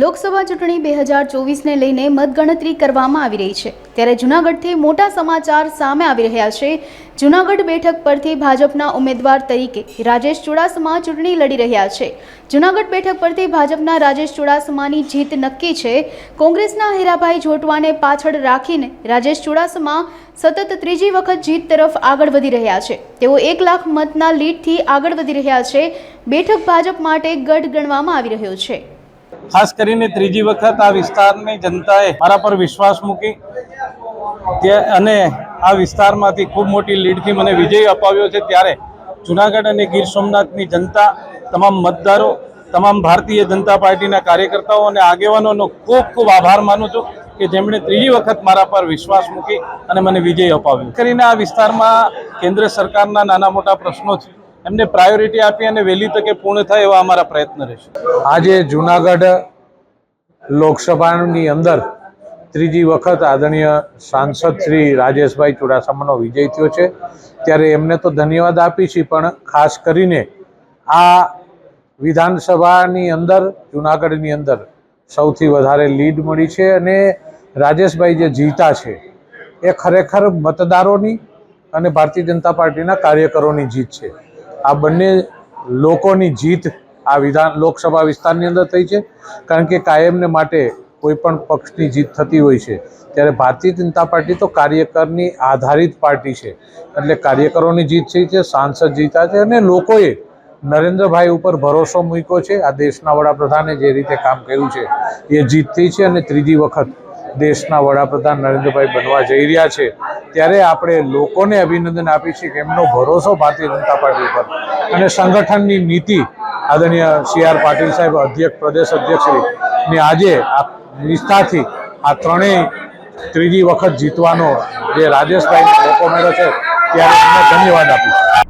લોકસભા ચૂંટણી 2024ને લઈને મતગણતરી કરવામાં આવી રહી છે ત્યારે જૂનાગઢથી મોટા સમાચાર સામે આવી રહ્યા છે। જૂનાગઢ બેઠક પરથી ભાજપના ઉમેદવાર તરીકે રાજેશ ચુડાસમા ચૂંટણી લડી રહ્યા છે। જૂનાગઢ બેઠક પરથી ભાજપના રાજેશ ચુડાસમાની જીત નક્કી છે। કોંગ્રેસના હીરાભાઈ જોટવાને પાછળ રાખીને રાજેશ ચુડાસમા સતત ત્રીજી વખત જીત તરફ આગળ વધી રહ્યા છે। તેઓ 1 લાખ મતના લીડથી આગળ વધી રહ્યા છે। બેઠક ભાજપ માટે ગઢ ગણવામાં આવી રહ્યો છે। ખાસ કરીને ત્રીજી વખત આ વિસ્તારની જનતાએ મારા પર વિશ્વાસ મૂકી અને આ વિસ્તારમાંથી ખૂબ મોટી લીડથી મને વિજય અપાવ્યો છે। ત્યારે જૂનાગઢ અને ગીર સોમનાથની જનતા, તમામ મતદારો, તમામ ભારતીય જનતા પાર્ટીના કાર્યકર્તાઓ અને આગેવાનોનો ખૂબ ખૂબ આભાર માનું છું કે જેમણે ત્રીજી વખત મારા પર વિશ્વાસ મૂકી અને મને વિજય અપાવ્યો। કરીને આ વિસ્તારમાં કેન્દ્ર સરકારના નાના મોટા પ્રશ્નો છે એમને પ્રાયોરિટી આપી અને વહેલી તકે પૂર્ણ થાય એવા અમારા પ્રયત્ન રહેશે। આજે જૂનાગઢ લોકસભાની અંદર ત્રીજી વખત આદરણીય સાંસદ શ્રી રાજેશભાઈ ચુડાસમાનો વિજય થયો છે ત્યારે એમને તો ધન્યવાદ આપી છે, પણ ખાસ કરીને આ વિધાનસભાની અંદર જૂનાગઢની અંદર સૌથી વધારે લીડ મળી છે અને રાજેશભાઈ જે જીતા છે એ ખરેખર મતદારોની અને ભારતીય જનતા પાર્ટીના કાર્યકરોની જીત છે। આ બંને લોકોની જીત આ લોકસભા વિસ્તારની અંદર થઈ છે, કારણ કે કાયમને માટે કોઈ પણ પક્ષની જીત થતી હોય છે ત્યારે ભારતીય જનતા પાર્ટી તો કાર્યકરની આધારિત પાર્ટી છે, એટલે કાર્યકરોની જીત થઈ છે, સાંસદ જીતા છે અને લોકોએ નરેન્દ્રભાઈ ઉપર ભરોસો મૂક્યો છે। આ દેશના વડાપ્રધાને જે રીતે કામ કર્યું છે એ જીત થઈ છે અને ત્રીજી વખત દેશના વડાપ્રધાન નરેન્દ્રભાઈ બનવા જઈ રહ્યા છે ત્યારે આપણે લોકોને અભિનંદન આપી છે કે એમનો ભરોસો ભારતીય જનતા પાર્ટી ઉપર અને સંગઠનની નીતિ આદરણીય CR પાટીલ સાહેબ અધ્યક્ષ, પ્રદેશ અધ્યક્ષની આજે આ વિસ્તારથી આ ત્રણેય ત્રીજી વખત જીતવાનો જે રાજેશભાઈને મોકો મળ્યો છે ત્યારે એમને ધન્યવાદ આપીશ।